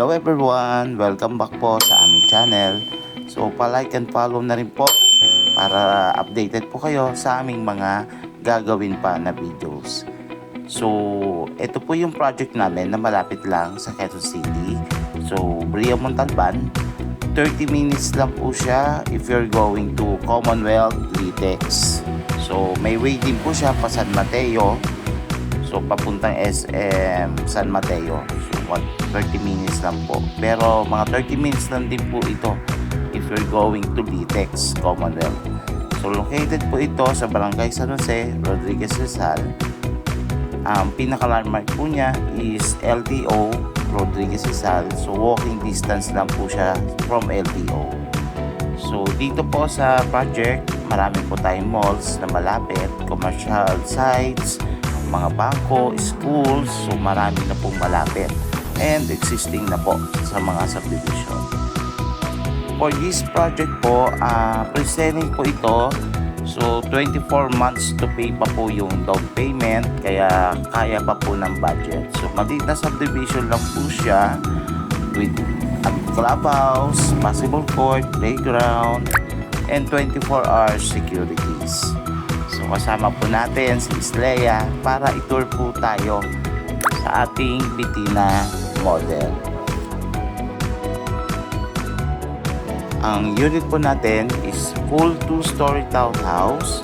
Hello everyone! Welcome back po sa aming channel. So pa-like and follow na rin po para updated po kayo sa aming mga gagawin pa na videos. So ito po yung project namin na malapit lang sa Quezon City. So Bria Montalban, 30 minutes lang po siya if you're going to Commonwealth, Litex. So may way din po siya pa San Mateo. So papuntang SM San Mateo. So 30 minutes lang po. Pero mga 30 minutes lang din po ito if you're going to Litex, Commonwealth. So located po ito sa Barangay San Jose, Rodriguez Rizal. Ang pinaka-landmark po niya is LTO, Rodriguez Rizal. So walking distance lang po siya from LTO. So dito po sa project, marami po tayong malls na malapit, commercial sites, mga bangko, schools, so marami na pong malapit and existing na po sa mga subdivision. For this project po, pre-selling po ito, so 24 months to pay pa po yung down payment, kaya kaya pa po ng budget. So maliit na subdivision lang po siya with a clubhouse, basketball court, playground, and 24 hours securities. So kasama po natin si Islea para i-tour po tayo sa ating Bitina model. Ang unit po natin is full 2-story townhouse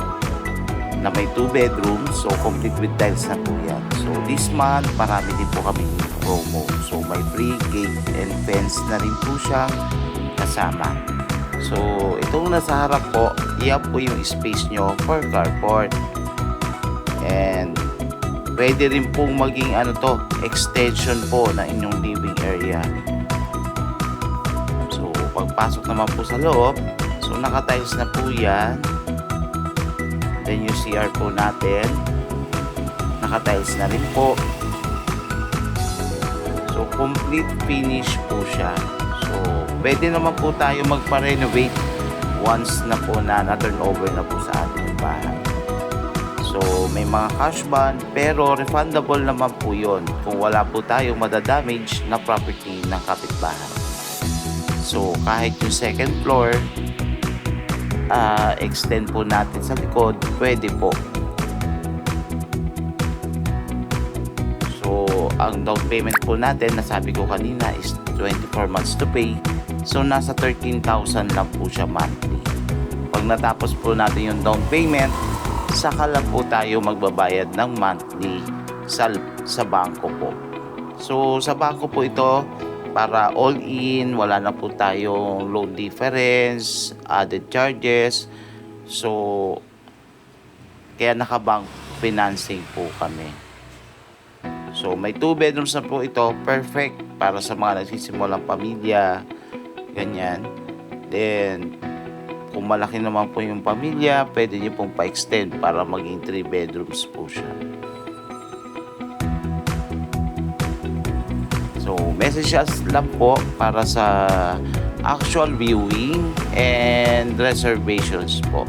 na may 2 bedrooms, so complete with tiles na po yan. So this month marami din po kami promo, so may free gate and fence na rin po siyang kasama. So itong nasa harap po, iyan po yung space nyo for carport. And pwede rin pong maging extension po na inyong living area. So pagpasok naman po sa loob, so naka-tiles na po yan. Then yung CR po natin, naka-tiles na rin po. So complete finish po siya. So pwede naman po tayo magpa-renovate once na po na na-turnover na po sa ating bahay. So may mga cash bond pero refundable naman po yon kung wala po tayong madadamage na property ng kapitbahay. So kahit yung second floor extend po natin sa likod, pwede po. So ang down payment po natin, nasabi ko kanina, is 24 months to pay. So nasa 13,000 lang po siya monthly. Pag natapos po natin yung down payment, saka lang po tayo magbabayad ng monthly sa bangko po. So sa bangko po ito para all in, wala na po tayong loan difference, added charges. So kaya naka-bank financing po kami. So may 2 bedrooms na po ito, perfect para sa mga nagsisimulang pamilya, ganyan. Then kung malaki naman po yung pamilya, pwede nyo pong pa-extend para maging 3 bedrooms po siya. So, messages lang po para sa actual viewing and reservations po.